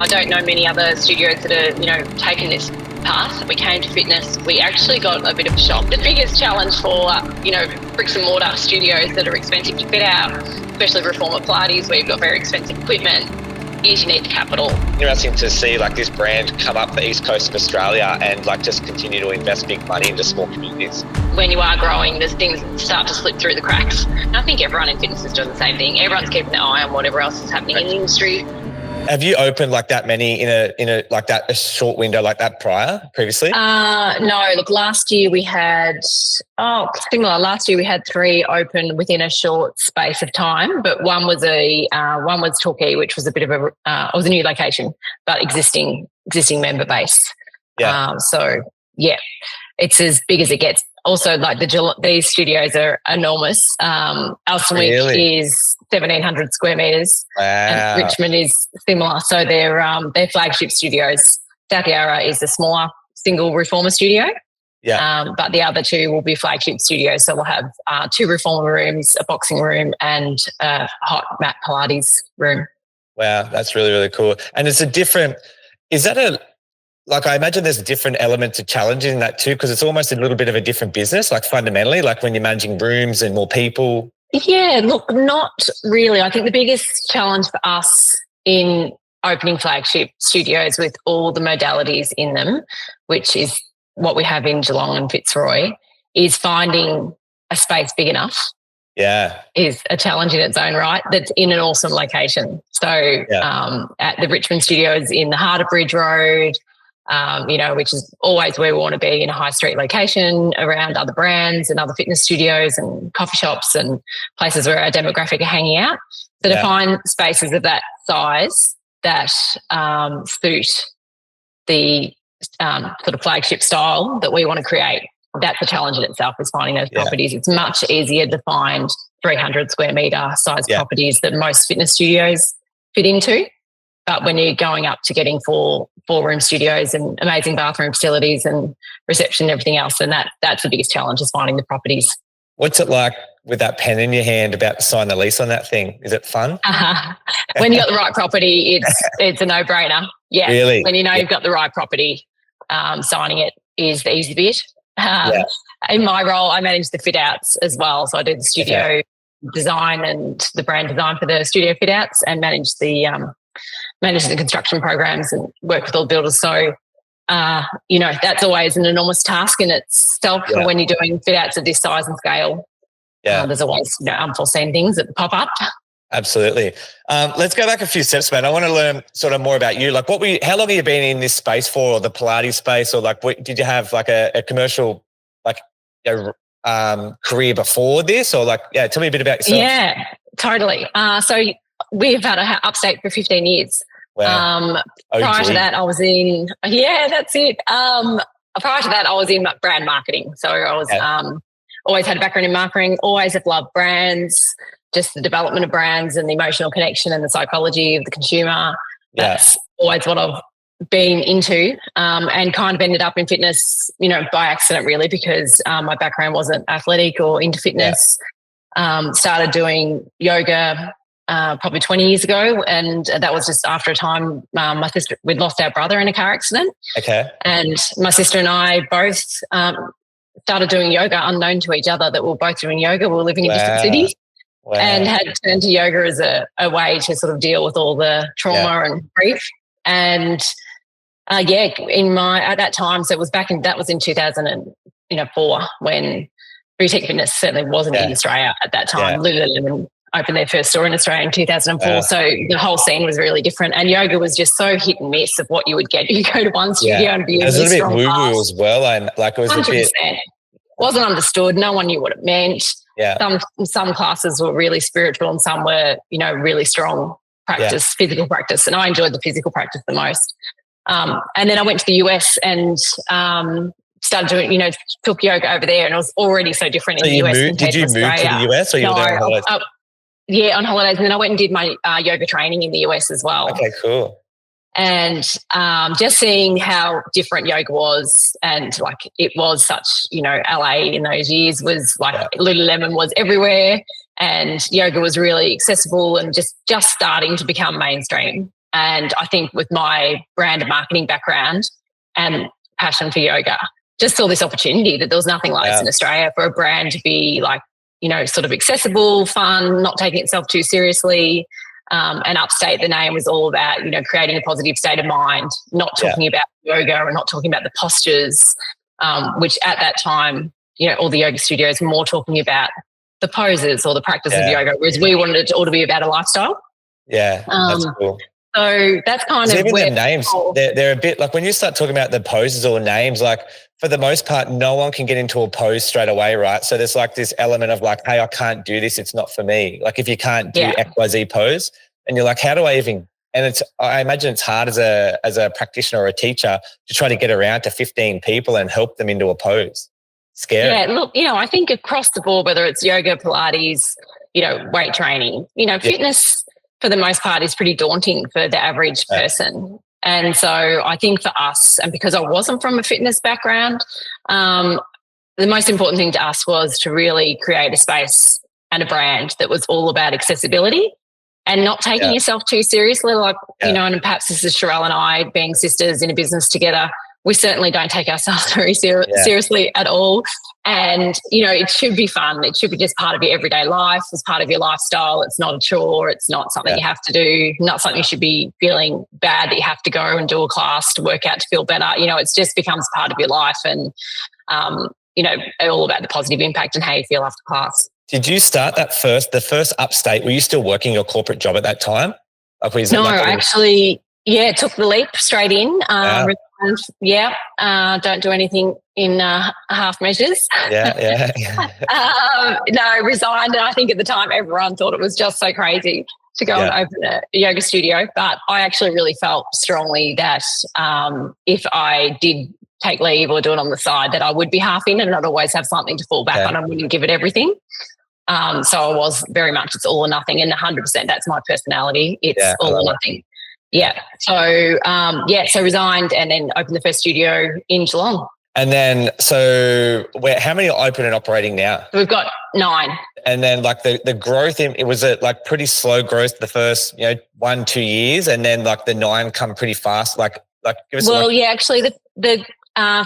I don't know many other studios that are, taken this path. We came to fitness. We actually got a bit of a shock. The biggest challenge for, bricks and mortar studios that are expensive to fit out, especially Reformer Pilates, where you've got very expensive equipment, is you need capital. Interesting to see this brand come up the east coast of Australia and just continue to invest big money into small communities. When you are growing, there's things that start to slip through the cracks. And I think everyone in fitness is doing the same thing. Everyone's keeping an eye on whatever else is happening in the industry. Have you opened that many in a short window like that previously? No. Look, last year we had similar. Last year we had 3 open within a short space of time, but one was Torquay, which was a bit of it was a new location, but existing member base. Yeah. It's as big as it gets. Also, these studios are enormous. Elsternwick Really? is 1,700 square meters, Wow. and Richmond is similar. So they're flagship studios. South Yarra is the smaller single reformer studio. Yeah. But the other 2 will be flagship studios. So we'll have 2 reformer rooms, a boxing room, and a hot mat Pilates room. Wow, that's really, really cool. And I imagine there's a different element to challenging in that too, because it's almost a little bit of a different business, fundamentally, when you're managing rooms and more people. Yeah, look, not really. I think the biggest challenge for us in opening flagship studios with all the modalities in them, which is what we have in Geelong and Fitzroy, is finding a space big enough. Yeah. Is a challenge in its own right that's in an awesome location. So at the Richmond studios in the heart of Bridge Road, which is always where we want to be, in a high street location around other brands and other fitness studios and coffee shops and places where our demographic are hanging out. So to find spaces of that size that suit the sort of flagship style that we want to create, that's a challenge in itself, is finding those properties. It's much easier to find 300 square metre size properties that most fitness studios fit into. But when you're going up to getting four-room studios and amazing bathroom facilities and reception and everything else, then that's the biggest challenge, is finding the properties. What's it like with that pen in your hand about to sign the lease on that thing? Is it fun? When you got the right property, it's a no-brainer. Yeah. Really? When you've got the right property, signing it is the easy bit. In my role, I manage the fit-outs as well. So I do the studio design and the brand design for the studio fit-outs, and manage the construction programs and work with all the builders. So, that's always an enormous task in itself for when you're doing fit outs of this size and scale. Yeah. There's always unforeseen things that pop up. Absolutely. Let's go back a few steps, man. I want to learn sort of more about you. How long have you been in this space for, or the Pilates space, or did you have a commercial career before this, or tell me a bit about yourself. Yeah, totally. So we've had Upstate for 15 years. Wow. Prior to that, I was in, that's it. Prior to that, I was in brand marketing. So I was always had a background in marketing, always have loved brands, just the development of brands and the emotional connection and the psychology of the consumer. That's always what I've been into, and kind of ended up in fitness, by accident really, because my background wasn't athletic or into fitness. Started doing yoga probably 20 years ago, and that was just after a time my sister, we'd lost our brother in a car accident. Okay. And my sister and I both started doing yoga unknown to each other, that we were both doing yoga. We were living in different cities. Wow. And had turned to yoga as a way to sort of deal with all the trauma and grief. And at that time, so it was that was in 2004, when boutique fitness certainly wasn't in Australia at that time. Lululemon opened their first store in Australia in 2004. So the whole scene was really different, and yoga was just so hit and miss of what you would get. You go to one studio and be it was a little bit woo-woo as well, and it was 100%. A bit wasn't understood. No one knew what it meant. Yeah. Some classes were really spiritual, and some were, really strong practice, physical practice. And I enjoyed the physical practice the most. And then I went to the US and started doing, took yoga over there, and it was already so different in the US. Did you move to the US, or you were there on holidays? On holidays. And then I went and did my yoga training in the US as well. Okay, cool. And just seeing how different yoga was, and it was such, LA in those years was Lululemon was everywhere, and yoga was really accessible and just starting to become mainstream. And I think with my brand and marketing background and passion for yoga, just saw this opportunity that there was nothing like this in Australia for a brand to be like, sort of accessible, fun, not taking itself too seriously. And Upstate, the name was all about, creating a positive state of mind, not talking about yoga and not talking about the postures, which at that time, all the yoga studios were more talking about the poses or the practice of yoga, whereas we wanted it all to be about a lifestyle. Yeah, that's cool. So that's kind of even where the names, they're a bit like when you start talking about the poses or names, like for the most part, no one can get into a pose straight away, right? So there's like this element of like, hey, I can't do this. It's not for me. Like if you can't do XYZ pose and you're like, how do I even, and I imagine it's hard as a practitioner or a teacher to try to get around to 15 people and help them into a pose. Scary. Yeah, look, I think across the board, whether it's yoga, Pilates, weight training, fitness for the most part is pretty daunting for the average person. And so I think for us, and because I wasn't from a fitness background, the most important thing to us was to really create a space and a brand that was all about accessibility and not taking yourself too seriously. Like, and perhaps this is Sherelle and I being sisters in a business together. We certainly don't take ourselves very seriously at all. And, it should be fun. It should be just part of your everyday life, as part of your lifestyle. It's not a chore. It's not something you have to do, not something you should be feeling bad that you have to go and do a class to work out to feel better. It just becomes part of your life and, all about the positive impact and how you feel after class. Did you start the first Upstate? Were you still working your corporate job at that time? No, actually, took the leap straight in. Don't do anything in half measures. No, resigned. And I think at the time everyone thought it was just so crazy to go and open a yoga studio. But I actually really felt strongly that if I did take leave or do it on the side, that I would be half in and I'd always have something to fall back on. I wouldn't give it everything. So I was very much, it's all or nothing. And 100%, that's my personality. It's all or nothing. Yeah. So, so resigned and then opened the first studio in Geelong. And then, how many are open and operating now? So we've got 9. And then like the growth, it was a like pretty slow growth the first, 1-2 years. And then like the 9 come pretty fast. Actually the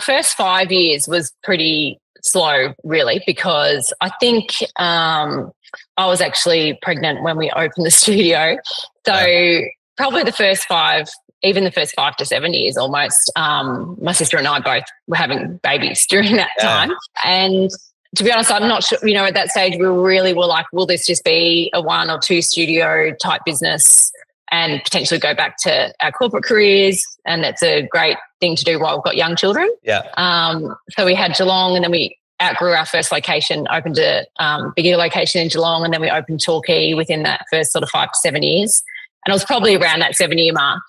first 5 years was pretty slow really, because I think I was actually pregnant when we opened the studio. So probably the first 5, even the first 5 to 7 years almost, my sister and I both were having babies during that time. And to be honest, I'm not sure, at that stage we really were like, will this just be a 1 or 2 studio type business and potentially go back to our corporate careers? And that's a great thing to do while we've got young children. So we had Geelong and then we outgrew our first location, opened a bigger location in Geelong, and then we opened Torquay within that first sort of 5 to 7 years. And it was probably around that 7-year mark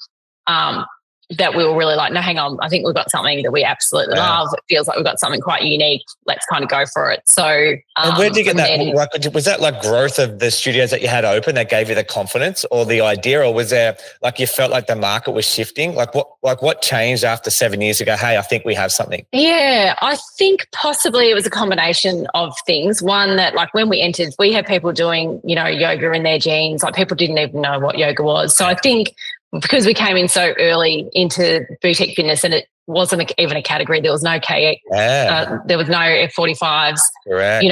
that we were really like, no, hang on, I think we've got something that we absolutely love. It feels like we've got something quite unique. Let's kind of go for it. So, and where did you get that? Was that like growth of the studios that you had open that gave you the confidence or the idea, or was there like you felt like the market was shifting? Like what changed after 7 years ago? Hey, I think we have something. Yeah, I think possibly it was a combination of things. One, that like when we entered, we had people doing, yoga in their jeans. Like people didn't even know what yoga was. So I think because we came in so early into boutique fitness and it wasn't even a category, there was no K, there was no F45s, correct.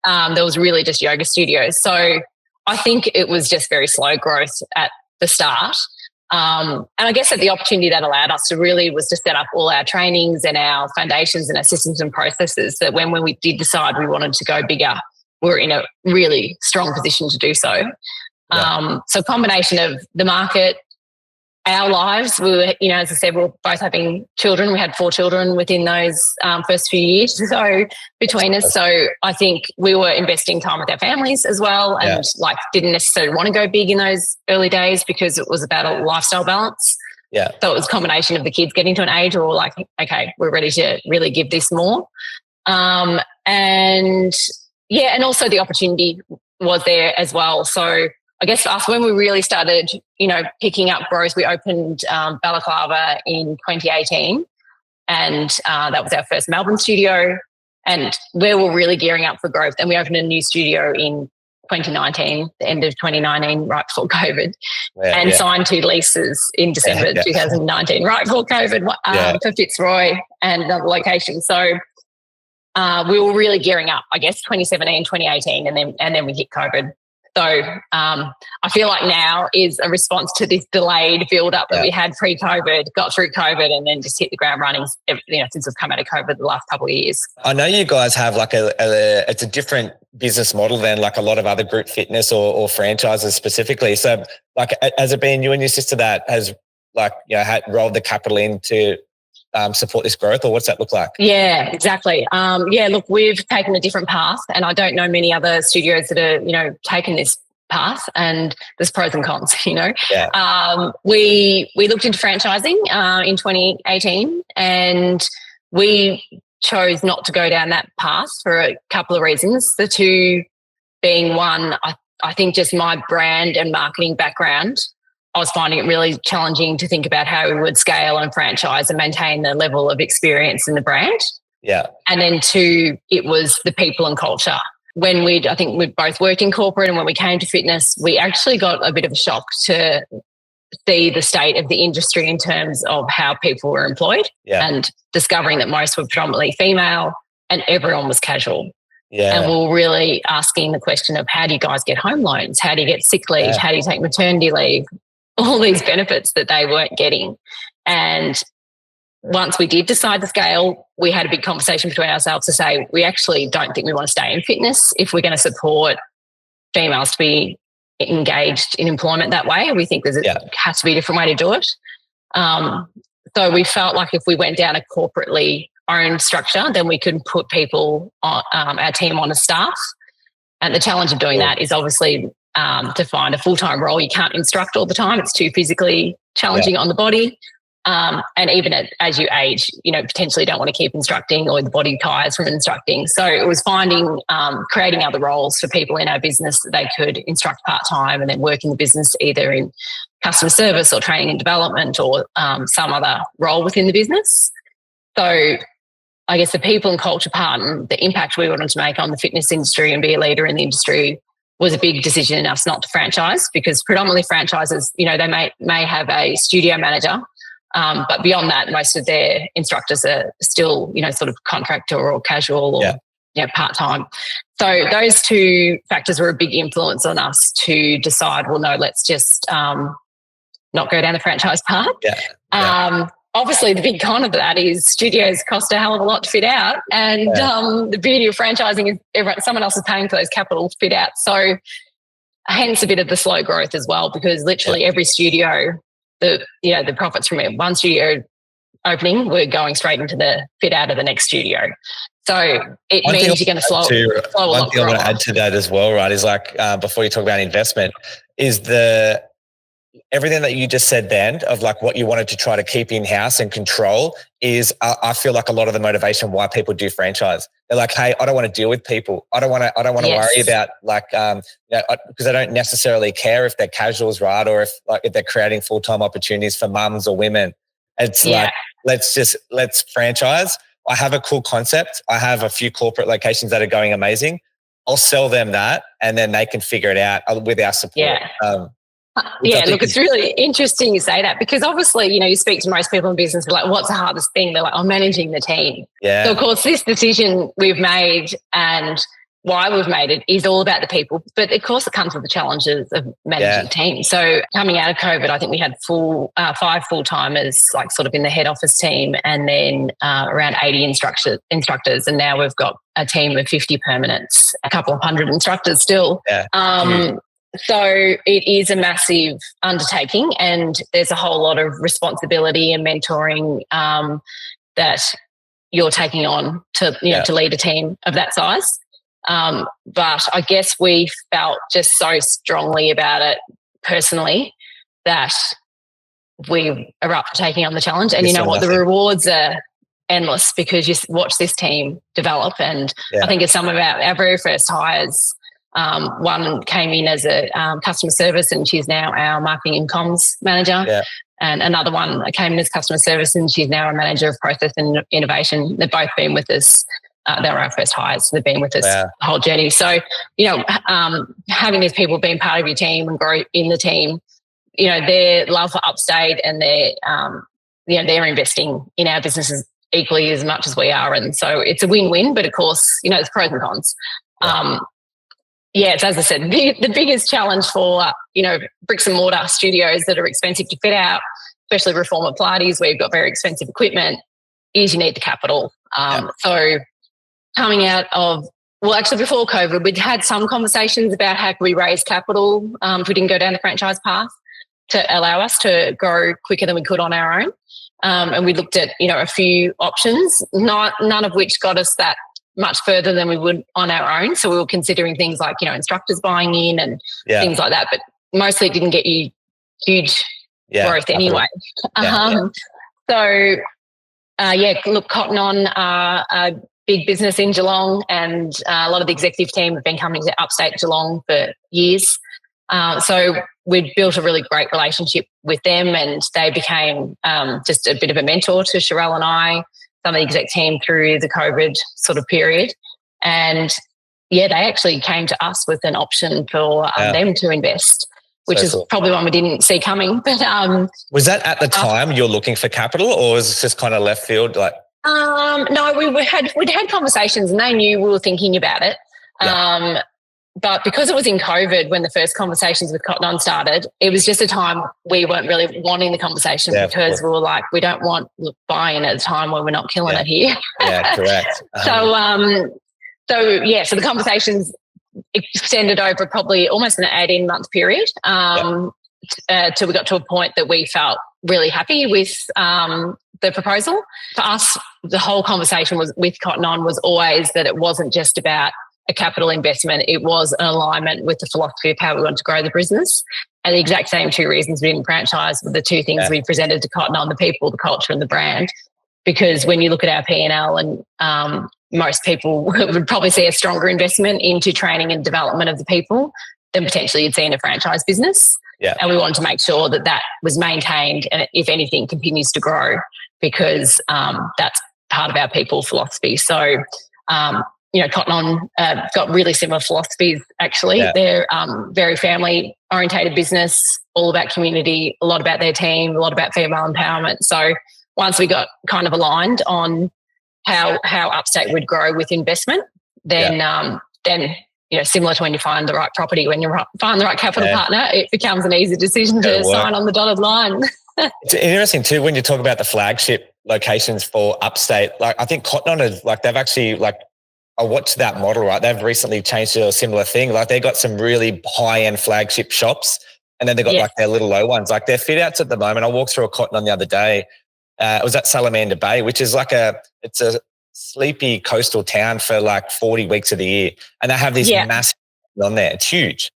There was really just yoga studios. So I think it was just very slow growth at the start. And I guess that the opportunity that allowed us to really was to set up all our trainings and our foundations and our systems and processes that when we did decide we wanted to go bigger, we were in a really strong position to do so. So combination of the market, our lives, we were, as I said, we were both having children. We had 4 children within those first few years. So between us, so I think we were investing time with our families as well, and didn't necessarily want to go big in those early days because it was about a lifestyle balance. So it was a combination of the kids getting to an age where we're like, okay, we're ready to really give this more. And also the opportunity was there as well. So I guess for us, when we really started, picking up growth, we opened Balaclava in 2018, and that was our first Melbourne studio, and we were really gearing up for growth. And we opened a new studio in 2019, the end of 2019, right before COVID, and signed 2 leases in December 2019, right before COVID, for Fitzroy and another location. So we were really gearing up, I guess, 2017, 2018, and then we hit COVID. So I feel like now is a response to this delayed build-up that we had pre-COVID, got through COVID, and then just hit the ground running, since we've come out of COVID the last couple of years. I know you guys have like it's a different business model than like a lot of other group fitness or franchises specifically. So like, has it been you and your sister that has like, had rolled the capital in to support this growth, or what's that look like? Yeah, exactly. Look, we've taken a different path, and I don't know many other studios that are, taken this path, and there's pros and cons, Yeah. We looked into franchising in 2018, and we chose not to go down that path for a couple of reasons. The two being, one, I think just my brand and marketing background, I was finding it really challenging to think about how we would scale and franchise and maintain the level of experience in the brand. Yeah. And then 2, it was the people and culture. When I think we'd both worked in corporate, and when we came to fitness, we actually got a bit of a shock to see the state of the industry in terms of how people were employed, and discovering that most were predominantly female and everyone was casual. Yeah. And we were really asking the question of, how do you guys get home loans? How do you get sick leave? How do you take maternity leave? All these benefits that they weren't getting. And once we did decide to scale, we had a big conversation between ourselves to say, we actually don't think we want to stay in fitness if we're going to support females to be engaged in employment that way. We think has to be a different way to do it. So we felt like if we went down a corporately owned structure, then we could put people on our team on as staff. And the challenge of doing that is obviously to find a full-time role. You can't instruct all the time. It's too physically challenging on the body. And even as you age, potentially don't want to keep instructing, or the body tires from instructing. So it was finding, creating other roles for people in our business that they could instruct part-time and then work in the business either in customer service or training and development, or some other role within the business. So I guess the people and culture part and the impact we wanted to make on the fitness industry and be a leader in the industry was a big decision in us not to franchise, because predominantly franchises, they may have a studio manager, but beyond that, most of their instructors are still, sort of contractor or casual or part-time. So those 2 factors were a big influence on us to decide, well, no, let's just not go down the franchise path. Obviously, the big con of that is studios cost a hell of a lot to fit out, and the beauty of franchising is someone else is paying for those capital fit out. So, hence a bit of the slow growth as well, because literally every studio, the profits from one studio opening were going straight into the fit out of the next studio. So it means you're going to slow a lot. One thing I'm going to add to that as well, right, is like before you talk about investment, is everything that you just said then of like what you wanted to try to keep in-house and control is, I feel like a lot of the motivation why people do franchise. They're like, hey, I don't want to deal with people. I don't want to worry about like, because I don't necessarily care if they're casuals, right? Or if they're creating full-time opportunities for mums or women. It's like, let's franchise. I have a cool concept. I have a few corporate locations that are going amazing. I'll sell them that, and then they can figure it out with our support. Look, it's really interesting you say that, because obviously, you speak to most people in business, like, what's the hardest thing? They're like, managing the team. Yeah. So, of course, this decision we've made and why we've made it is all about the people. But, of course, it comes with the challenges of managing the team. So, coming out of COVID, I think we had 5 full-timers, like sort of in the head office team, and then around 80 instructors. And now we've got a team of 50 permanents, a couple of hundred instructors still. So it is a massive undertaking, and there's a whole lot of responsibility and mentoring that you're taking on to to lead a team of that size. But I guess we felt just so strongly about it personally that we are up for taking on the challenge. And the rewards are endless, because you watch this team develop. And I think it's some of our very first hires. One came in as a customer service, and she's now our marketing and comms manager. Yeah. And another one came in as customer service, and she's now a manager of process and innovation. They've both been with us They were our first hires. They've been with us the whole journey. So, having these people being part of your team and grow in the team, their love for Upstate and they're investing in our businesses equally as much as we are. And so it's a win-win, but of course, there's pros and cons. It's, as I said, the biggest challenge for, bricks and mortar studios that are expensive to fit out, especially Reformer Pilates, where you've got very expensive equipment, is you need the capital. So coming out of, actually before COVID, we'd had some conversations about how could we raise capital if we didn't go down the franchise path to allow us to grow quicker than we could on our own. And we looked at, a few options, none of which got us that much further than we would on our own. So we were considering things like, instructors buying in and things like that, but mostly it didn't get you huge growth anyway. So, look, Cotton On, a big business in Geelong, and a lot of the executive team have been coming to Upstate Geelong for years. So we'd built a really great relationship with them, and they became just a bit of a mentor to Sherelle and I, some of the exec team through the COVID sort of period. And they actually came to us with an option for them to invest, which is probably one we didn't see coming. But was that at the time you're looking for capital, or was it just kind of left field? No, we'd had conversations, and they knew we were thinking about it. But because it was in COVID when the first conversations with Cotton On started, it was just a time we weren't really wanting the conversation because we were like, we don't want buy-in at a time when we're not killing it here. Correct. So the conversations extended over probably almost an 18-month period till we got to a point that we felt really happy with the proposal. For us, the whole conversation with Cotton On was always that it wasn't just about a capital investment. It was an alignment with the philosophy of how we want to grow the business. And the exact same two reasons we didn't franchise were the two things we presented to Cotton On: the people, the culture, and the brand. Because when you look at our P&L, and most people would probably see a stronger investment into training and development of the people than potentially you'd see in a franchise business. And we wanted to make sure that that was maintained, and if anything, continues to grow, because that's part of our people philosophy. So, Cotton On got really similar philosophies, actually. They're very family-orientated business, all about community, a lot about their team, a lot about female empowerment. So once we got kind of aligned on how Upstate would grow with investment, then similar to when you find the right property, when you find the right capital partner, it becomes an easy decision to sign on the dotted line. It's interesting too when you talk about the flagship locations for Upstate. I think Cotton On is they've actually I watched that model, right? They've recently changed to a similar thing. They got some really high-end flagship shops, and then they got their little low ones. Their fit outs at the moment. I walked through a Cotton On the other day. It was at Salamander Bay, which is it's a sleepy coastal town for 40 weeks of the year. And they have these massive on there. It's huge.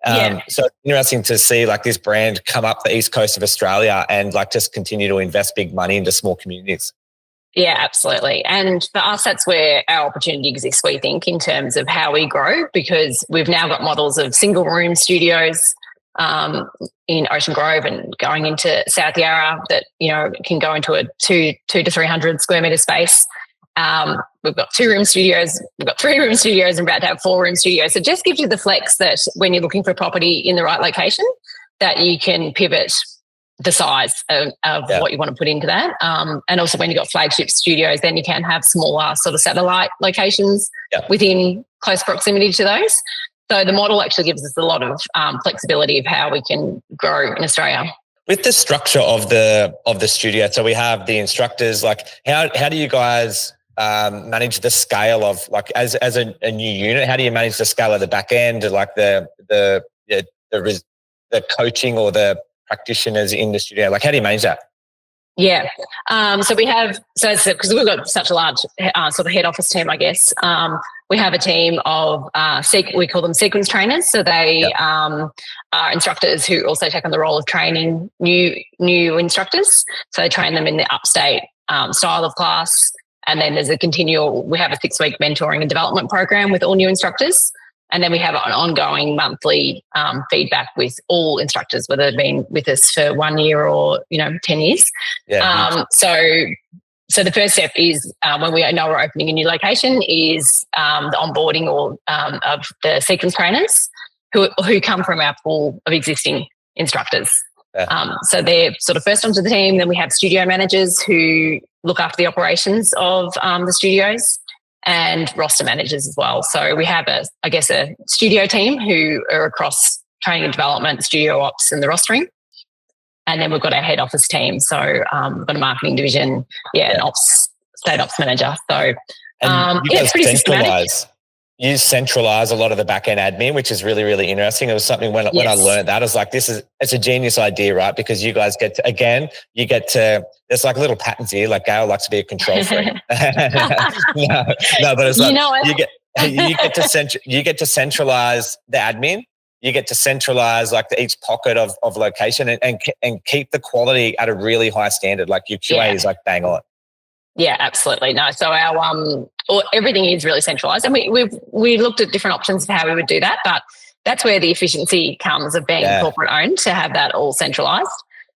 So it's interesting to see this brand come up the east coast of Australia and just continue to invest big money into small communities. Yeah, absolutely. And for us, that's where our opportunity exists, we think, in terms of how we grow, because we've now got models of single room studios in Ocean Grove and going into South Yarra that, can go into a 200 to 300 square metre space. We've got 2-room studios, we've got 3-room studios, and about to have 4-room studios. So it just gives you the flex that when you're looking for property in the right location, that you can pivot the size of what you want to put into that. And also when you've got flagship studios, then you can have smaller sort of satellite locations within close proximity to those. So the model actually gives us a lot of flexibility of how we can grow in Australia. With the structure of the studio, so we have the instructors, how do you guys manage the scale of as a new unit? How do you manage the scale of the back end, the coaching or the practitioners in the studio? How do you manage that? So we have, because we've got such a large sort of head office team, I guess, we have a team of, we call them sequence trainers. So they are instructors who also take on the role of training new instructors. So they train them in the Upstate style of class. And then there's we have a 6-week mentoring and development program with all new instructors. And then we have an ongoing monthly feedback with all instructors, whether they've been with us for 1 year or, 10 years. So So the first step is when we know we're opening a new location is the onboarding of the sequence trainers who come from our pool of existing instructors. So they're sort of first onto the team. Then we have studio managers who look after the operations of the studios, and roster managers as well. So we have a studio team who are across training and development, studio ops, and the rostering. And then we've got our head office team. So we've got a marketing division, an state ops manager. So it's pretty systematic. You centralize a lot of the back end admin, which is really, really interesting. It was something when I learned that, I was like, it's a genius idea, right? Because you guys get to, there's like little patterns here. Like Gail likes to be a control freak. no, but it's like, you get to centralize the admin. You get to centralize like each pocket of location and keep the quality at a really high standard. Like your QA is like bang on. Yeah, absolutely. No, so our everything is really centralized, and we looked at different options of how we would do that, but that's where the efficiency comes of being corporate owned, to have that all centralized.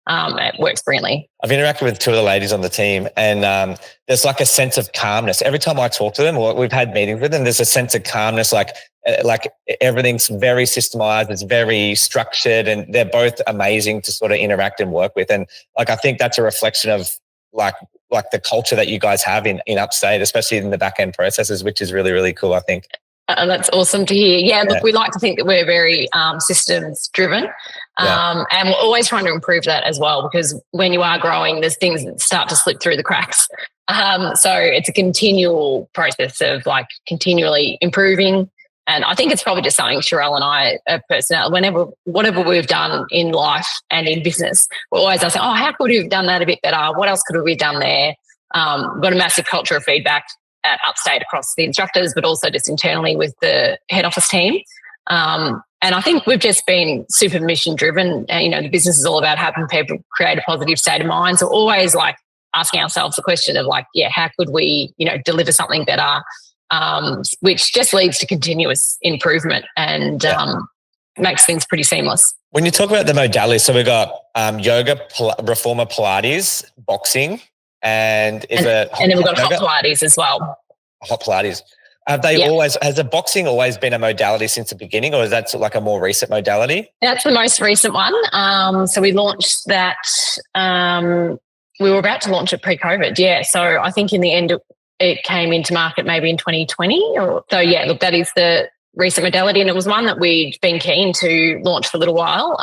It works brilliantly. I've interacted with two of the ladies on the team, and there's like a sense of calmness. Every time I talk to them, or we've had meetings with them, there's a sense of calmness, like everything's very systemized, it's very structured, and they're both amazing to sort of interact and work with. And like, I think that's a reflection of like the culture that you guys have in Upstate, especially in the back end processes, which is really, really cool, I think. That's awesome to hear. Yeah, look, we like to think that we're very systems driven, and we're always trying to improve that as well, because when you are growing, there's things that start to slip through the cracks. So it's a continual process of like continually improving. And I think it's probably just something Sherelle and I are personal. Whatever we've done in life and in business, we're always asking, how could we have done that a bit better? What else could we have done there? We've got a massive culture of feedback at Upstate across the instructors, but also just internally with the head office team. And I think we've just been super mission driven. The business is all about helping people create a positive state of mind. So always like asking ourselves the question of like, how could we, deliver something better? Which just leads to continuous improvement and makes things pretty seamless. When you talk about the modalities, so we've got yoga, Reformer Pilates, boxing, and then we've got hot Pilates as well. Hot Pilates. Has the boxing always been a modality since the beginning, or is that like a more recent modality? That's the most recent one. So we launched that. We were about to launch it pre-COVID. Yeah. So I think in the end, it came into market maybe in 2020. That is the recent modality, and it was one that we'd been keen to launch for a little while.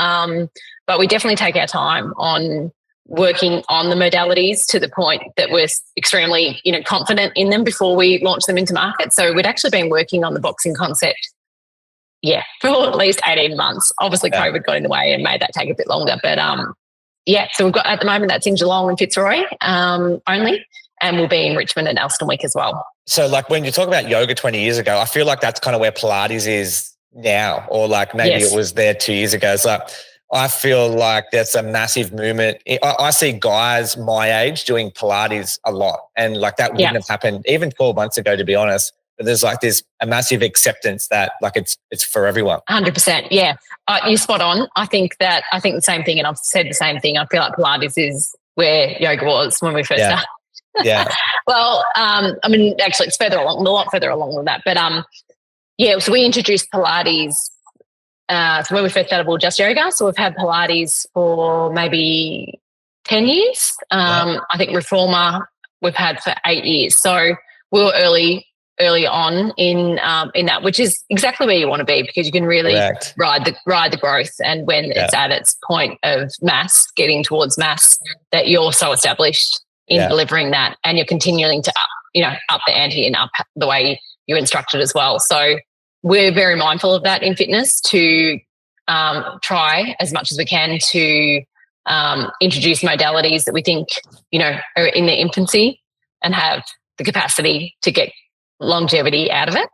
But we definitely take our time on working on the modalities to the point that we're extremely, confident in them before we launch them into market. So we'd actually been working on the boxing concept, for at least 18 months. Obviously, COVID got in the way and made that take a bit longer. But so we've got at the moment that's in Geelong and Fitzroy only. And we'll be in Richmond and Elston Week as well. So like when you talk about yoga 20 years ago, I feel like that's kind of where Pilates is now, or like maybe it was there 2 years ago. So I feel like there's a massive movement. I see guys my age doing Pilates a lot, and like that wouldn't have happened even 12 months ago, to be honest. But there's like this a massive acceptance that like it's for everyone. 100%. Yeah. You're spot on. I think the same thing, and I've said the same thing. I feel like Pilates is where yoga was when we first started. Yeah. Well, actually it's a lot further along than that. But so we introduced Pilates. So when we first started, we were just yoga. So we've had Pilates for maybe 10 years. I think Reformer we've had for 8 years. So we were early on in that, which is exactly where you want to be, because you can really ride the growth. And when it's at its point of mass, getting towards mass, that you're so established in delivering that, and you're continuing to up the ante and up the way you're instructed as well. So we're very mindful of that in fitness, to try as much as we can to introduce modalities that we think are in their infancy and have the capacity to get longevity out of it.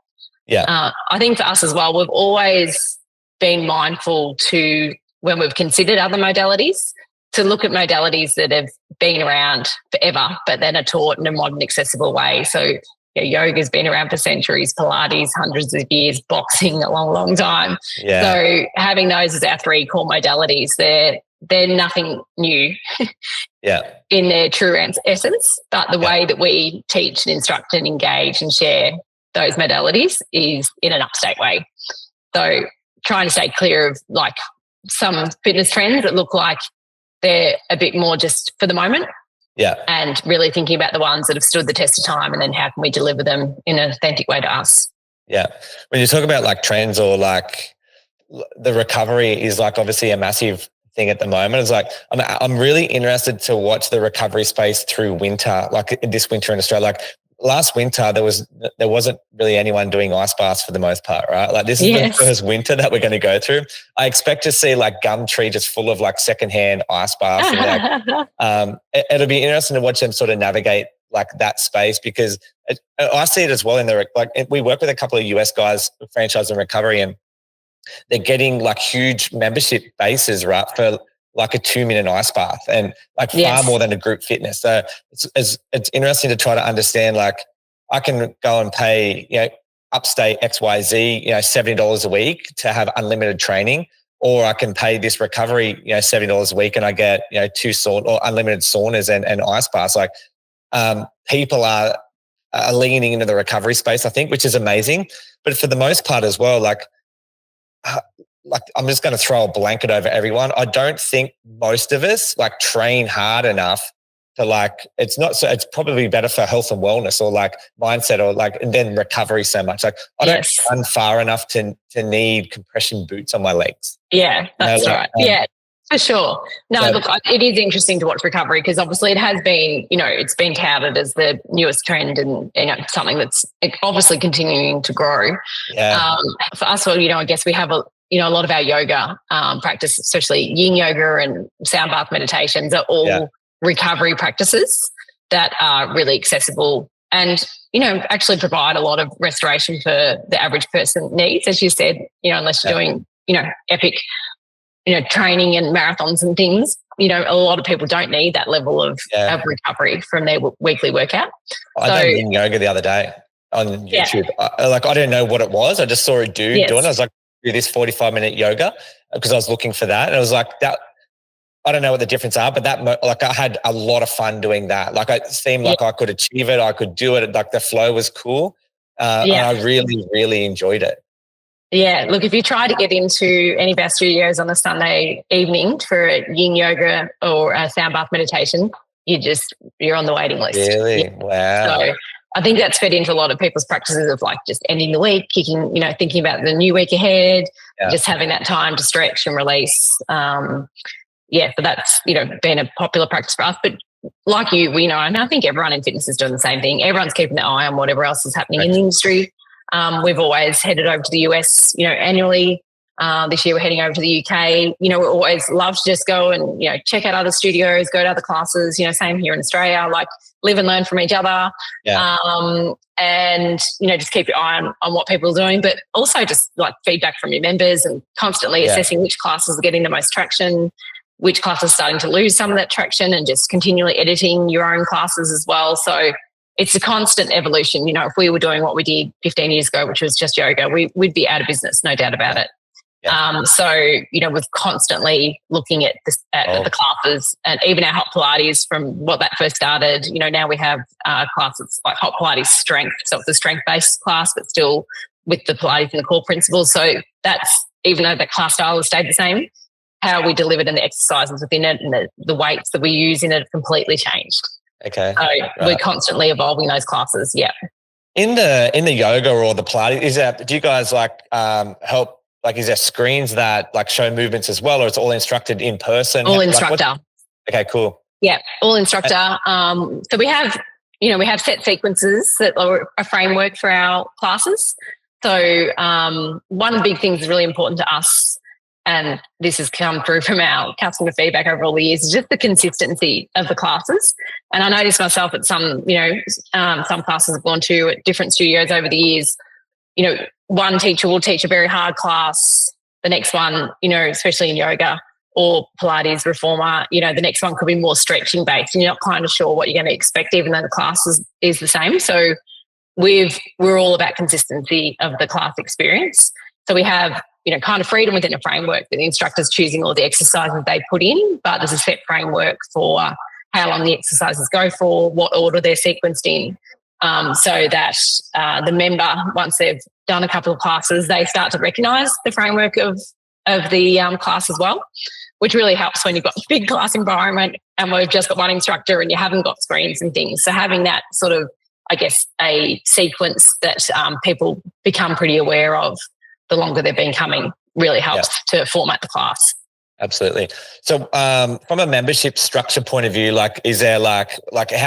I think for us as well, we've always been mindful to, when we've considered other modalities, to look at modalities that have been around forever, but then are taught in a modern, accessible way. So yoga's been around for centuries, Pilates hundreds of years, boxing a long, long time. So having those as our three core modalities, they're they're nothing new in their true essence, but the way that we teach and instruct and engage and share those modalities is in an upstate way. So trying to stay clear of like some fitness trends that look like they're a bit more just for the moment. Yeah. And really thinking about the ones that have stood the test of time, and then how can we deliver them in an authentic way to us. Yeah. When you talk about like trends or like the recovery is like obviously a massive thing at the moment. It's like I'm really interested to watch the recovery space through winter, like this winter in Australia. Like last winter, there wasn't really anyone doing ice baths for the most part, right? Like this is the first winter that we're going to go through. I expect to see like Gumtree just full of like secondhand ice baths. And like, it'll be interesting to watch them sort of navigate like that space, because I see it as well in the like we work with a couple of US guys, franchise and recovery, and they're getting like huge membership bases, right, for like a 2-minute ice bath, and like far more than a group fitness. So it's interesting to try to understand, like I can go and pay, Upstate XYZ, $70 a week to have unlimited training, or I can pay this recovery, $70 a week and I get, 2 or unlimited saunas and ice baths. Like people are leaning into the recovery space, I think, which is amazing. But for the most part as well, like I'm just going to throw a blanket over everyone. I don't think most of us like train hard enough to like, it's probably better for health and wellness or like mindset or like, and then recovery so much. Like I don't run far enough to need compression boots on my legs. Yeah, that's right. Yeah, for sure. No, look, it is interesting to watch recovery, because obviously it has been, it's been touted as the newest trend and, something that's obviously continuing to grow. Yeah. For us, I guess we have a lot of our yoga practice, especially yin yoga and sound bath meditations, are all recovery practices that are really accessible and, actually provide a lot of restoration for the average person needs, as you said, unless you're doing, epic, training and marathons and things. A lot of people don't need that level of recovery from their weekly workout. I done yin yoga the other day on YouTube. I didn't know what it was. I just saw a dude doing it. I was like, do this 45-minute yoga, because I was looking for that. And it was like that. I don't know what the difference are, but like I had a lot of fun doing that. Like it seemed like I could achieve it. I could do it. Like the flow was cool. And I really, really enjoyed it. Yeah. Look, if you try to get into any of our studios on a Sunday evening for a yin yoga or a sound bath meditation, you're on the waiting list. Really? Yeah. Wow. So I think that's fed into a lot of people's practices of like just ending the week, thinking about the new week ahead, just having that time to stretch and release. So that's, been a popular practice for us. But like you, and I think everyone in fitness is doing the same thing. Everyone's keeping an eye on whatever else is happening in the industry. We've always headed over to the US, annually. This year we're heading over to the UK. We always love to just go and, check out other studios, go to other classes, same here in Australia, like live and learn from each other. Yeah. And, just keep your eye on what people are doing, but also just like feedback from your members and constantly assessing which classes are getting the most traction, which classes are starting to lose some of that traction, and just continually editing your own classes as well. So it's a constant evolution. If we were doing what we did 15 years ago, which was just yoga, we'd be out of business, no doubt about it. Yeah. So, we're constantly looking at the classes, and even our hot Pilates from what that first started, now we have classes like hot Pilates strength. So it's a strength-based class, but still with the Pilates and the core principles. So that's, even though the class style has stayed the same, how we delivered and the exercises within it and the weights that we use in it have completely changed. Okay. So we're constantly evolving those classes. Yeah. In the yoga or the Pilates, do you guys like help? Like, is there screens that like show movements as well, or it's all instructed in person? All instructor. Okay, cool. Yeah, all instructor. So we have set sequences that are a framework for our classes. So one of the big things that's really important to us, and this has come through from our customer feedback over all the years, is just the consistency of the classes. And I noticed myself at some classes I've gone to at different studios over the years, one teacher will teach a very hard class. The next one, especially in yoga or Pilates, Reformer, the next one could be more stretching based, and you're not kind of sure what you're going to expect, even though the class is the same. So we're all about consistency of the class experience. So we have kind of freedom within a framework that the instructor's choosing all the exercises they put in, but there's a set framework for how long the exercises go for, what order they're sequenced in, so that the member, once they've done a couple of classes, they start to recognise the framework of the class as well, which really helps when you've got a big class environment and we've just got one instructor and you haven't got screens and things. So having that sort of, I guess, a sequence that people become pretty aware of the longer they've been coming really helps to format the class. Absolutely. So from a membership structure point of view, like, is there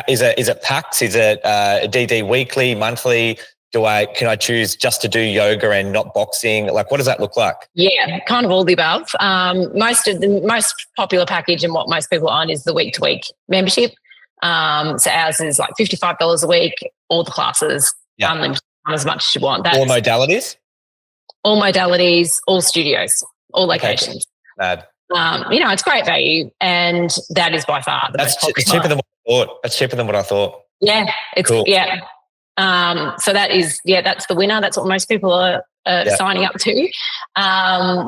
is it packs? Is it a DD weekly, monthly? Can I choose just to do yoga and not boxing? Like, what does that look like? Yeah, kind of all the above. The most popular package and what most people are on is the week-to-week membership. So ours is like $55 a week, all the classes, unlimited, as much as you want. All modalities? All modalities, all studios, all locations. Okay. Mad. It's great value, and that is by far the most popular. It's cheaper than what I thought. That's cheaper than what I thought. Yeah, it's cool. Yeah. So that is, that's the winner. That's what most people are signing up to.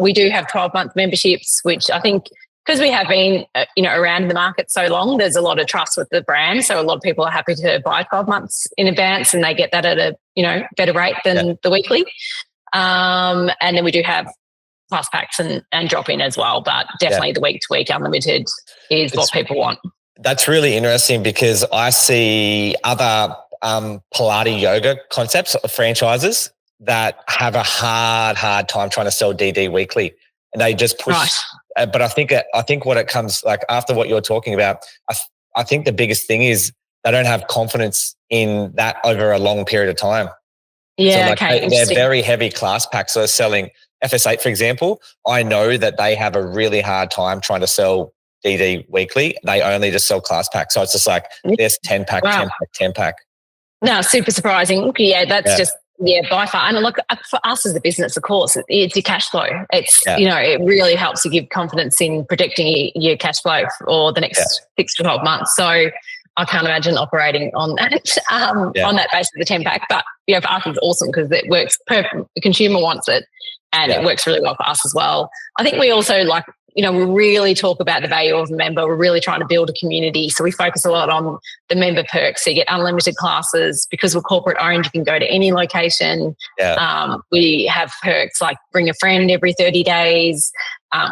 We do have 12-month memberships, which I think because we have been, around in the market so long, there's a lot of trust with the brand. So a lot of people are happy to buy 12 months in advance, and they get that at a, better rate than the weekly. And then we do have plus packs and drop in as well, but definitely the week-to-week unlimited is what people want. That's really interesting because I see other Pilates yoga concepts, franchises that have a hard time trying to sell DD weekly, and they just push. Right. But I think what it comes like after what you're talking about, I think the biggest thing is they don't have confidence in that over a long period of time. Yeah, so they're very heavy class packs. So selling FS8, for example, I know that they have a really hard time trying to sell DD weekly. They only just sell class packs. So it's just like there's 10 pack, 10 pack. No, super surprising. Yeah, that's just, by far. And look, for us as a business, of course, it's your cash flow. It's, it really helps to give confidence in predicting your cash flow for the next 6 to 12 months. So I can't imagine operating on that, on that basis of the 10 pack. But, for us it's awesome because it works perfect. The consumer wants it, and it works really well for us as well. I think we also we really talk about the value of a member. We're really trying to build a community. So we focus a lot on the member perks. So you get unlimited classes. Because we're corporate owned, you can go to any location. Yeah. We have perks like bring a friend every 30 days.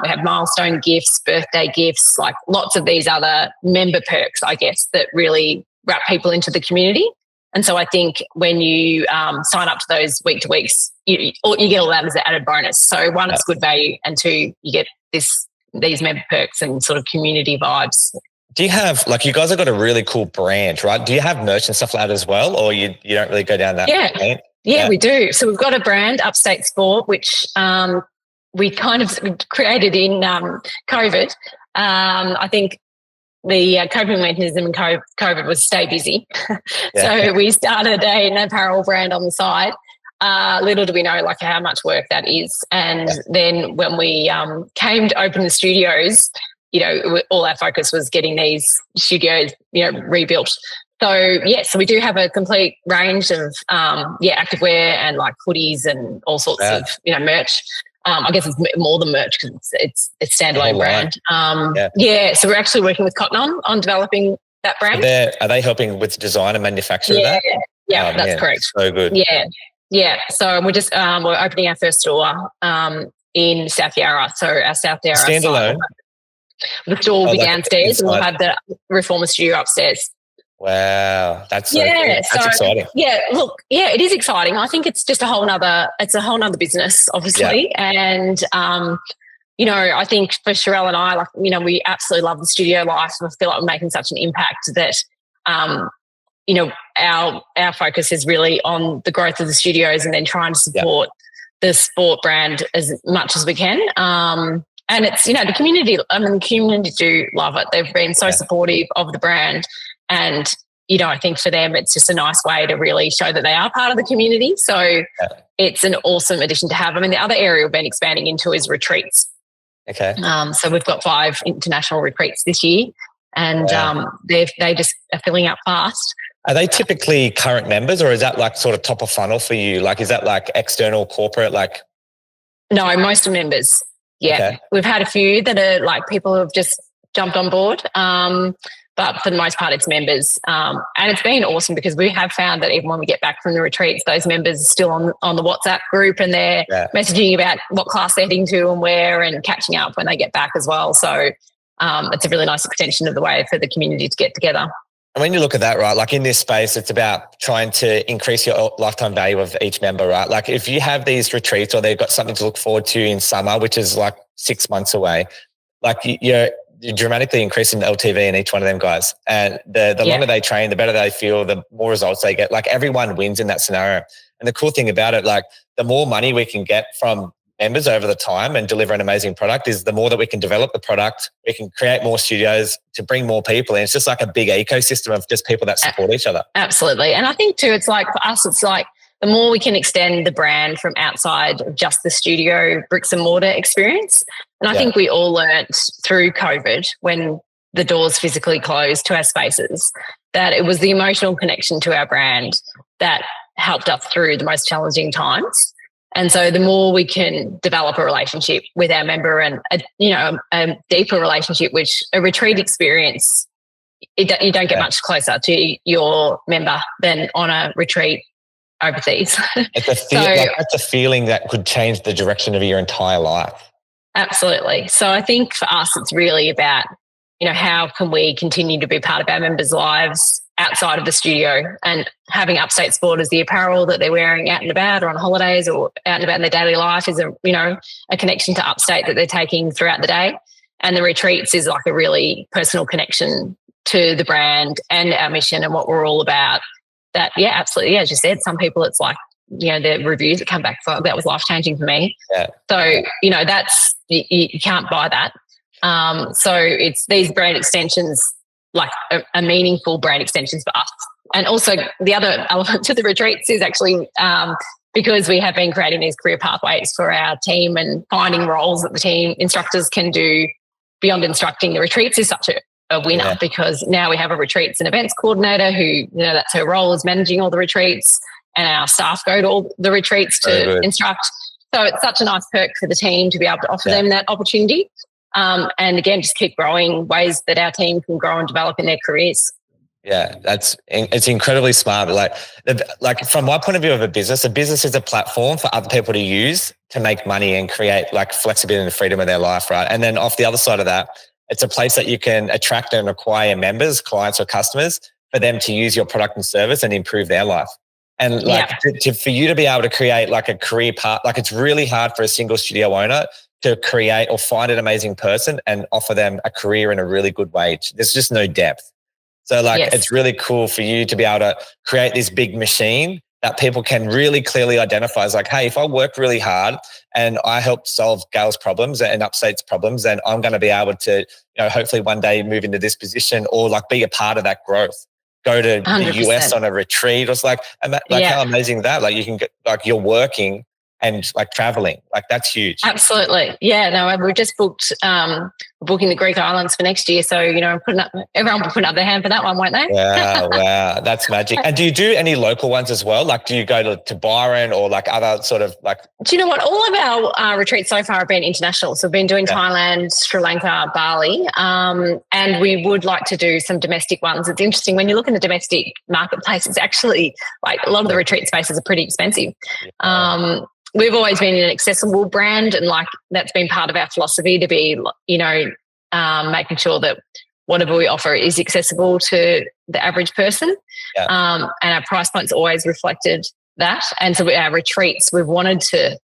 We have milestone gifts, birthday gifts, like lots of these other member perks, I guess, that really wrap people into the community. And so I think when you sign up to those week-to-weeks, you get all that as an added bonus. So one, it's good value, and two, you get these member perks and sort of community vibes. Do you have, you guys have got a really cool brand, right? Do you have merch and stuff like that as well, or you don't really go down that lane? Yeah, we do. So we've got a brand, Upstate Sport, which we kind of created in COVID. I think the coping mechanism in COVID was stay busy. So we started an apparel brand on the side. Little do we know how much work that is. And then when we came to open the studios, all our focus was getting these studios, rebuilt. So, so we do have a complete range of, activewear and hoodies and all sorts of, merch. I guess it's more than merch because it's a standalone brand. So we're actually working with Cotton on developing that brand. Are they helping with design and manufacture of that? Yeah, that's correct. So good. Yeah. So we're just we're opening our first store in South Yarra. So our South Yarra standalone. The store will be downstairs, and we'll have the Reformer studio upstairs. Wow, that's so cool. That's exciting. Yeah, look, it is exciting. I think it's just a whole nother business, obviously. And I think for Sherelle and I, we absolutely love the studio life. I feel like we're making such an impact that our focus is really on the growth of the studios and then trying to support the sport brand as much as we can. And it's, the community, the community do love it. They've been so supportive of the brand. And, I think for them, it's just a nice way to really show that they are part of the community. So it's an awesome addition to have. The other area we've been expanding into is retreats. Okay. So we've got 5 international retreats this year, and they just are filling up fast. Are they typically current members, or is that sort of top of funnel for you? Is that external corporate, No, most are members. Yeah. Okay. We've had a few that are like people who have just jumped on board. But for the most part, it's members. And it's been awesome because we have found that even when we get back from the retreats, those members are still on the WhatsApp group and they're messaging about what class they're heading to and where and catching up when they get back as well. So it's a really nice extension of the way for the community to get together. And when you look at that, right, like in this space, it's about trying to increase your lifetime value of each member, right? Like if you have these retreats or they've got something to look forward to in summer, which is like 6 months away, like you're dramatically increasing the LTV in each one of them guys. And the longer they train, the better they feel, the more results they get. Like everyone wins in that scenario. And the cool thing about it, like the more money we can get from members over the time and deliver an amazing product is the more that we can develop the product, we can create more studios to bring more people in. It's just like a big ecosystem of just people that support each other. Absolutely. And I think too, it's like for us, it's like the more we can extend the brand from outside of just the studio bricks and mortar experience. And I think we all learnt through COVID when the doors physically closed to our spaces that it was the emotional connection to our brand that helped us through the most challenging times. And so the more we can develop a relationship with our member and, a deeper relationship, which a retreat experience, you don't get much closer to your member than on a retreat overseas. It's that's a feeling that could change the direction of your entire life. Absolutely. So I think for us, it's really about, how can we continue to be part of our members' lives outside of the studio, and having Upstate Sport as the apparel that they're wearing out and about or on holidays or out and about in their daily life is a connection to Upstate that they're taking throughout the day. And the retreats is like a really personal connection to the brand and our mission and what we're all about. That, absolutely. As you said, some people it's like, the reviews that come back, so that was life-changing for me. Yeah. So, that's, you can't buy that. So it's these brand extensions, like a meaningful brand extensions for us. And also the other element to the retreats is actually because we have been creating these career pathways for our team and finding roles that the team instructors can do beyond instructing. The retreats is such a winner because now we have a retreats and events coordinator who, that's her role, is managing all the retreats, and our staff go to all the retreats to instruct. So it's such a nice perk for the team to be able to offer them that opportunity. And again, just keep growing ways that our team can grow and develop in their careers. Yeah, it's incredibly smart. Like from my point of view of a business is a platform for other people to use to make money and create like flexibility and freedom in their life, right? And then off the other side of that, it's a place that you can attract and acquire members, clients or customers for them to use your product and service and improve their life. And for you to be able to create like a career path, like it's really hard for a single studio owner to create or find an amazing person and offer them a career in a really good way. There's just no depth. So it's really cool for you to be able to create this big machine that people can really clearly identify as like, hey, if I work really hard and I help solve Gail's problems and Upstate's problems, then I'm going to be able to, hopefully one day move into this position or like be a part of that growth. Go to 100%. The US on a retreat. It's like how amazing that, like you can get, like you're working and like traveling, like that's huge. Absolutely. Yeah, no, we've just booked, booking the Greek Islands for next year. So, everyone will put up their hand for that one, won't they? Wow. That's magic. And do you do any local ones as well? Like, do you go to Byron or like other sort of like? Do you know what? All of our retreats so far have been international. So we've been doing Thailand, Sri Lanka, Bali, and we would like to do some domestic ones. It's interesting when you look in the domestic marketplace, it's actually like a lot of the retreat spaces are pretty expensive. We've always been an accessible brand, and like that's been part of our philosophy to be, making sure that whatever we offer is accessible to the average person. And our price points always reflected that. And so our retreats, we've wanted to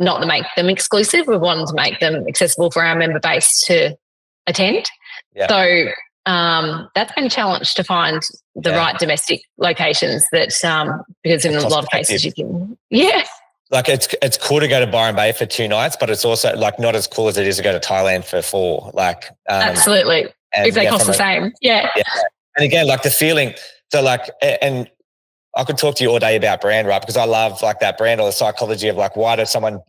not make them exclusive. We've wanted to make them accessible for our member base to attend. So that's been a challenge to find the right domestic locations that, because in a lot of cases you can, Like it's cool to go to Byron Bay for 2 nights, but it's also like not as cool as it is to go to Thailand for 4. Like absolutely, if they cost the same, And again, like the feeling. So like, and I could talk to you all day about brand, right? Because I love like that brand or the psychology of like, why does someone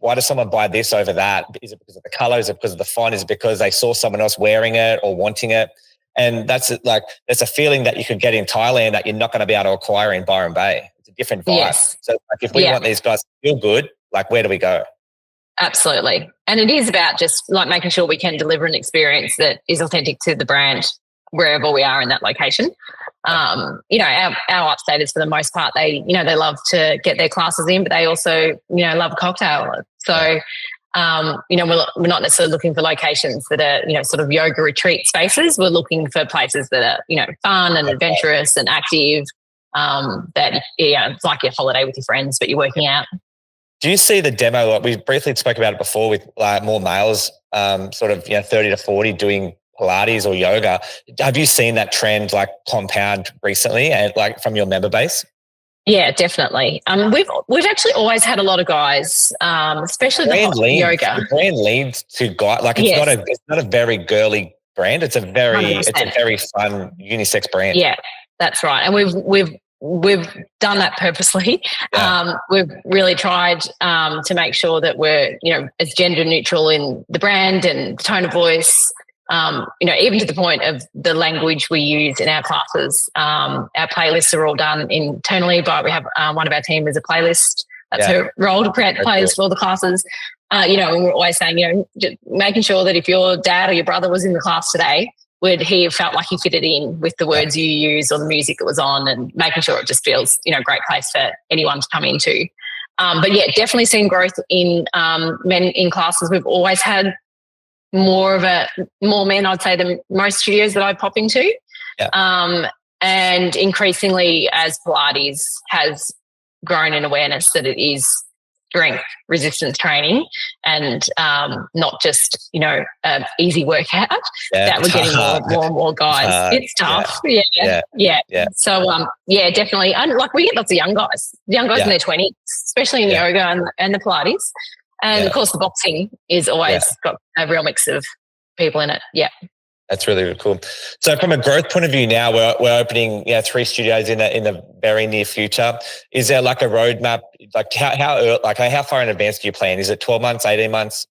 buy this over that? Is it because of the color? Is it because of the font? Is it because they saw someone else wearing it or wanting it? And that's a feeling that you could get in Thailand that you're not going to be able to acquire in Byron Bay. It's a different vibe. So like if we want these guys to feel good, like where do we go? Absolutely. And it is about just like making sure we can deliver an experience that is authentic to the brand wherever we are in that location. You know, our upstaters for the most part, they love to get their classes in, but they also, love a cocktail. So, we're not necessarily looking for locations that are, sort of yoga retreat spaces. We're looking for places that are, fun and adventurous and active. It's like your holiday with your friends, but you're working out. Do you see the demo? Like we briefly spoke about it before with like more males, sort of 30 to 40 doing Pilates or yoga. Have you seen that trend like compound recently, and like from your member base? Yeah, definitely. We've actually always had a lot of guys, especially the yoga. The brand leads to guys. Like it's not a very girly brand. It's a very fun unisex brand. Yeah, that's right. And we've done that purposely. Yeah. We've really tried to make sure that we're, as gender neutral in the brand and tone of voice, even to the point of the language we use in our classes. Our playlists are all done internally, but we have one of our team is a playlist. That's her role, to create the playlist for all the classes. And we're always saying, just making sure that if your dad or your brother was in the class today, would he have felt like he fitted in with the words you use or the music that was on, and making sure it just feels, great place for anyone to come into. But yeah, definitely seen growth in men in classes. We've always had more men, I'd say, than most studios that I pop into. Yeah. And increasingly as Pilates has grown in awareness that it is strength resistance training and not just, easy workout, that we're getting more and more guys. It's tough. Yeah. So, definitely. And like we get lots of young guys in their 20s, especially in yoga and the Pilates. And of course the boxing is always got a real mix of people in it. Yeah. That's really, really cool. So from a growth point of view now, we're opening 3 studios in the very near future. Is there like a roadmap? Like how far in advance do you plan? Is it 12 months, 18 months?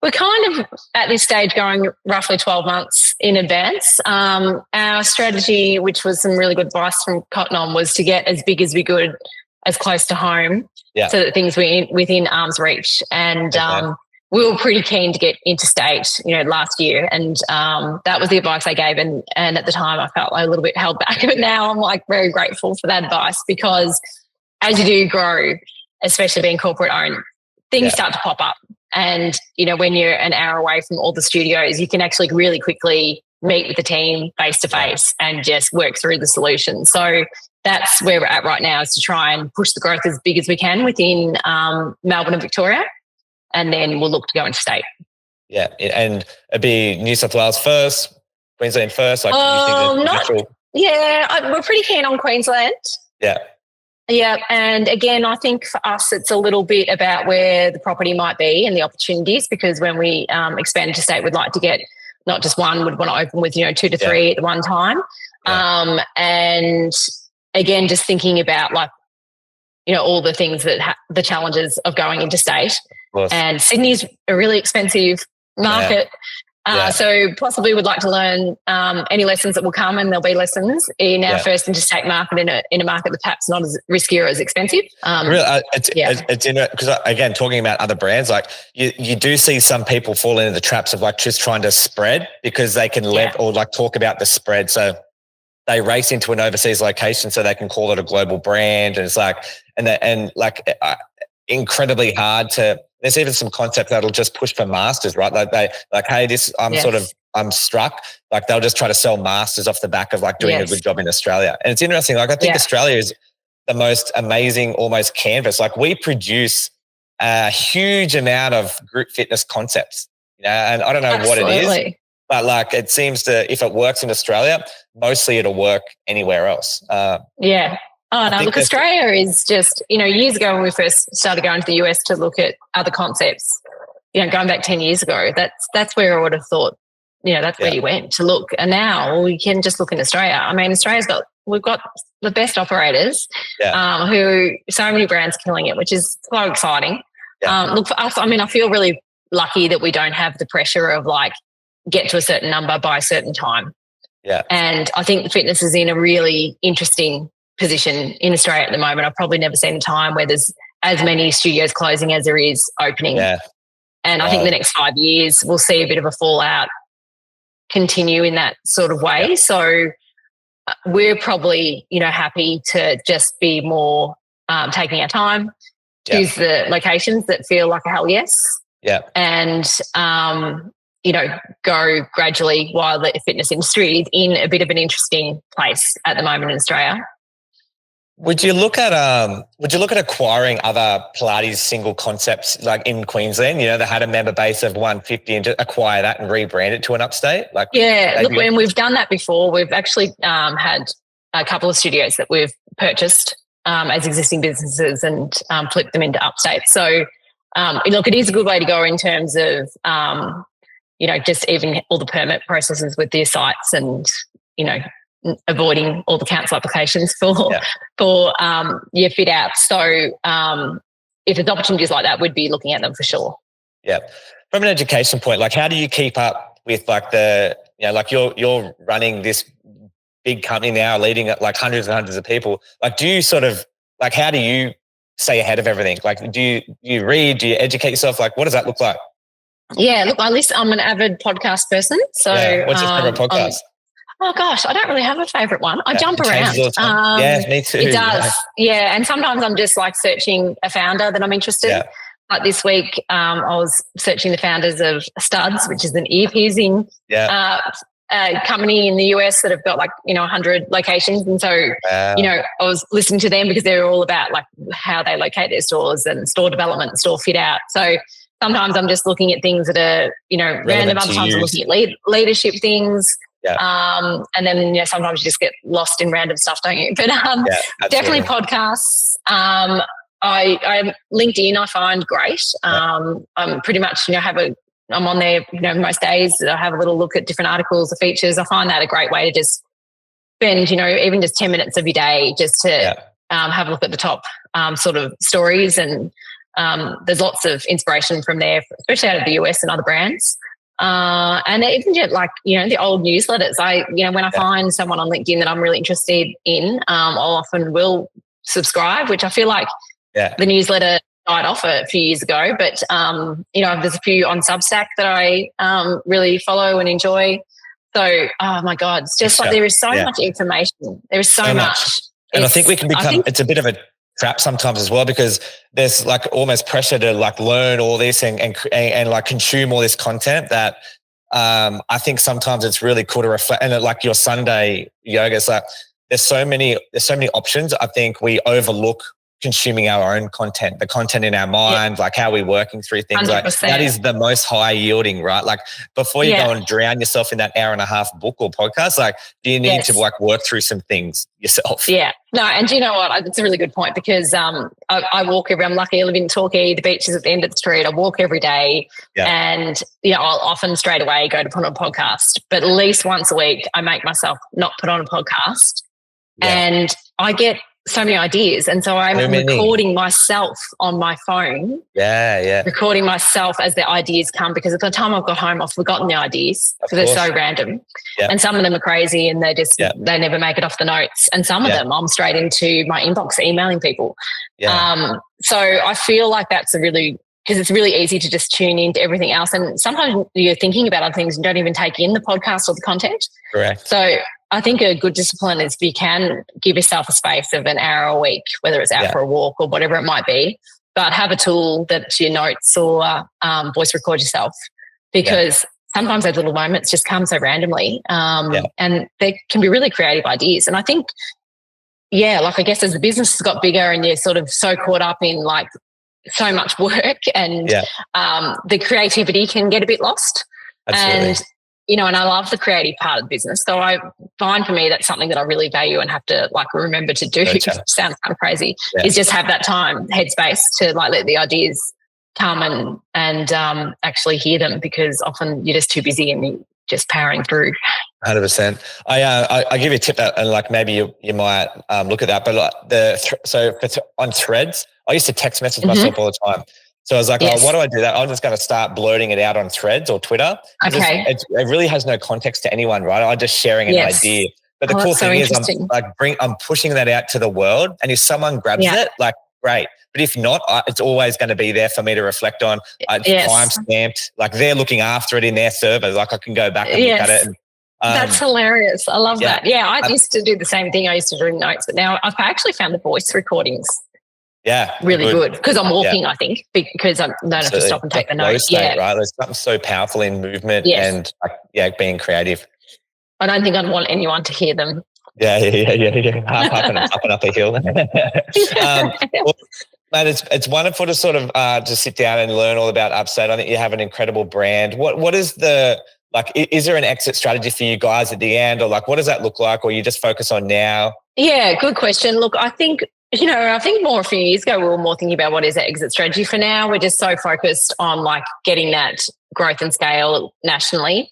We're kind of at this stage going roughly 12 months in advance. Our strategy, which was some really good advice from Cotton On, was to get as big as we could, as close to home, so that things were within arm's reach. And we were pretty keen to get interstate, last year. And that was the advice I gave. And at the time I felt a little bit held back. But now I'm like very grateful for that advice, because as you do grow, especially being corporate owned, things start to pop up. And, when you're an hour away from all the studios, you can actually really quickly meet with the team face to face and just work through the solution. So that's where we're at right now, is to try and push the growth as big as we can within Melbourne and Victoria. And then we'll look to go interstate. Yeah, and it'd be New South Wales first, Queensland first. Like, we're pretty keen on Queensland. Yeah, and again, I think for us, it's a little bit about where the property might be and the opportunities. Because when we expand interstate, we'd like to get not just one. We'd want to open with 2 to 3 at one time. And again, just thinking about all the things that the challenges of going interstate. And Sydney's a really expensive market. So possibly would like to learn any lessons that will come, and there'll be lessons in our first interstate market in a market that's perhaps not as risky or as expensive. It's in it because, again, talking about other brands, like you do see some people fall into the traps of like just trying to spread because they can talk about the spread. So they race into an overseas location so they can call it a global brand, and it's like incredibly hard to. There's even some concept that'll just push for masters, right? I'm struck. Like they'll just try to sell masters off the back of like doing a good job in Australia. And it's interesting. Like I think Australia is the most amazing, almost canvas. Like we produce a huge amount of group fitness concepts, and I don't know what it is, but like it seems to, if it works in Australia, mostly it'll work anywhere else. Oh, no, look, Australia is just, years ago when we first started going to the US to look at other concepts, going back 10 years ago, that's where I would have thought, that's where you went to look. And now we can just look in Australia. I mean, we've got the best operators who, so many brands killing it, which is so exciting. Look, for us, I mean, I feel really lucky that we don't have the pressure of like get to a certain number by a certain time. And I think fitness is in a really interesting position in Australia at the moment. I've probably never seen a time where there's as many studios closing as there is opening. Yeah. And I think the next 5 years we'll see a bit of a fallout continue in that sort of way. Yep. So we're probably, happy to just be more taking our time, choose the locations that feel like a hell yes. Yeah. And, go gradually while the fitness industry is in a bit of an interesting place at the moment in Australia. Would you look at acquiring other Pilates single concepts like in Queensland, that had a member base of 150 and just acquire that and rebrand it to an Upstate? When we've done that before, we've actually had a couple of studios that we've purchased as existing businesses and flipped them into Upstate. So, it is a good way to go in terms of, just even all the permit processes with their sites and, avoiding all the council applications for your fit out. So if there's opportunities like that, we'd be looking at them for sure. Yeah. From an education point, how do you keep up with you're running this big company now, leading at hundreds and hundreds of people. Do you sort of how do you stay ahead of everything? Do you read? Do you educate yourself? What does that look like? Yeah, look, I'm an avid podcast person. So what's your favorite podcast? Oh gosh, I don't really have a favourite one. I jump around. Me too. It does. Yeah. And sometimes I'm just searching a founder that I'm interested in. Like this week, I was searching the founders of Studs, which is an ear piercing company in the US that have got 100 locations. And so, I was listening to them because they're all about how they locate their stores and store development and store fit out. So sometimes I'm just looking at things that are, random. Other times I'm looking at leadership things. Yeah. And then sometimes you just get lost in random stuff, don't you? But definitely podcasts. I LinkedIn I find great. I'm pretty much I'm on there most days. I have a little look at different articles or features. I find that a great way to just spend even just 10 minutes of your day just to have a look at the top sort of stories, and there's lots of inspiration from there, especially out of the US and other brands. And even just the old newsletters. When I find someone on LinkedIn that I'm really interested in, I'll often will subscribe, which I feel like the newsletter died off a few years ago. But, there's a few on Substack that I really follow and enjoy. So, oh my God, it's just there is so much information. There is so much. And I think we can become, it's a bit of a trap sometimes as well, because there's almost pressure to learn all this and consume all this content that I think sometimes it's really cool to reflect. And your Sunday yoga, it's there's so many options. I think we overlook consuming our own content, the content in our mind, how we're working through things. 100%. That is the most high yielding, right? Before you go and drown yourself in that hour and a half book or podcast, do you need to work through some things yourself? Yeah. No, and do you know what? It's a really good point, because I walk I'm lucky. I live in Torquay. The beach is at the end of the street. I walk every day, and I'll often straight away go to put on a podcast. But at least once a week, I make myself not put on a podcast, and I get so many ideas. And so I'm recording myself on my phone. Recording myself as the ideas come, because at the time I've got home, I've forgotten the ideas because they're so random. And some of them are crazy and they just, they never make it off the notes. And some of them I'm straight into my inbox emailing people. So I feel like that's because it's really easy to just tune into everything else. And sometimes you're thinking about other things and don't even take in the podcast or the content. Correct. So I think a good discipline is if you can give yourself a space of an hour a week, whether it's out for a walk or whatever it might be, but have a tool that you notes or voice record yourself, because sometimes those little moments just come so randomly, and they can be really creative ideas. And I think, I guess as the business has got bigger and you're sort of so caught up in so much work and the creativity can get a bit lost. Absolutely. And I love the creative part of the business. So I find for me that's something that I really value and have to remember to do. It sounds kind of crazy. Is just have that time, headspace to let the ideas come and actually hear them, because often you're just too busy and you're just powering through. 100%. I give you a tip that, and maybe you might look at that. But on Threads, I used to text message myself all the time. So I was like, why do I do that? I'm just going to start blurting it out on Threads or Twitter. Okay. It really has no context to anyone, right? I'm just sharing an idea. But the cool thing is I'm pushing that out to the world. And if someone grabs it, great. But if not, it's always going to be there for me to reflect on. It's time stamped. Like they're looking after it in their server. Like I can go back and look at it. And, that's hilarious. I love that. Yeah, I used to do the same thing. I used to do notes, but now I've actually found the voice recordings really good because I'm walking, I think, because I don't have to stop and take the notes. Right? There's something so powerful in movement and being creative. I don't think I'd want anyone to hear them. Yeah. Up and up a hill. Well, man, it's wonderful to sort of just sit down and learn all about Upstate. I think you have an incredible brand. What is the, like, is there an exit strategy for you guys at the end, or like, what does that look like, or you just focus on now? Yeah, good question. Look, I think more a few years ago, we were more thinking about what is our exit strategy. For now, we're just so focused on like getting that growth and scale nationally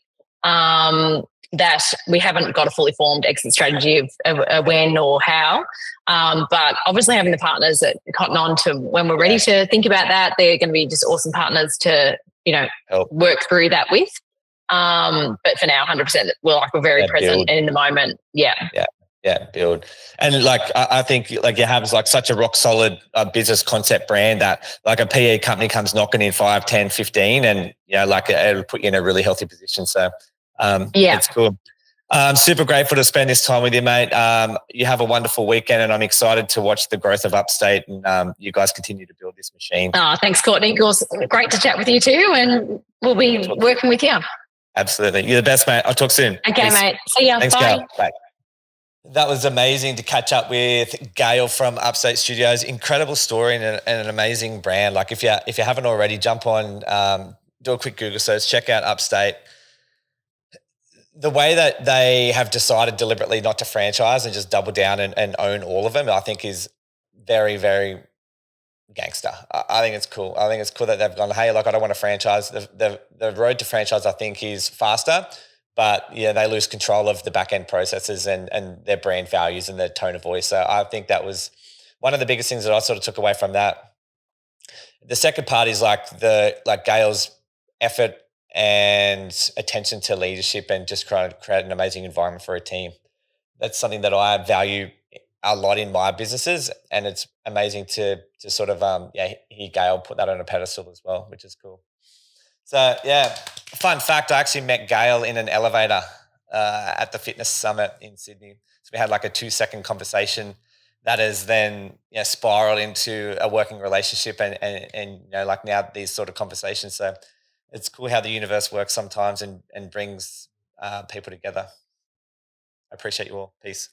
that we haven't got a fully formed exit strategy of when or how. But obviously having the partners at Cotton On to when we're ready to think about that, they're going to be just awesome partners to, work through that with. But for now, 100%, we're very present and in the moment. Yeah, build. And like, I think like you have like such a rock solid business concept brand that like a PE company comes knocking in 5, 10, 15 and, like it'll put you in a really healthy position. So it's cool. Super grateful to spend this time with you, mate. You have a wonderful weekend and I'm excited to watch the growth of Upstate and you guys continue to build this machine. Oh, thanks, Courtney. It was great to chat with you too and we'll be working with you. Absolutely. You're the best, mate. I'll talk soon. Okay, Peace. Mate. See ya. Thanks, Bye. Gail. Bye. That was amazing to catch up with Gail from Upstate Studios. Incredible story and an amazing brand. Like if you haven't already, jump on, do a quick Google search, check out Upstate. The way that they have decided deliberately not to franchise and just double down and own all of them, I think is very, very gangster. I think it's cool. I think it's cool that they've gone, hey, like I don't want to franchise. The road to franchise, I think, is faster. But they lose control of the back end processes and their brand values and their tone of voice. So I think that was one of the biggest things that I sort of took away from that. The second part is like Gail's effort and attention to leadership and just trying to create an amazing environment for a team. That's something that I value a lot in my businesses, and it's amazing to sort of hear Gail put that on a pedestal as well, which is cool. So, fun fact, I actually met Gail in an elevator at the fitness summit in Sydney. So we had like a 2-second conversation that has then spiraled into a working relationship and like now these sort of conversations. So it's cool how the universe works sometimes and brings people together. I appreciate you all. Peace.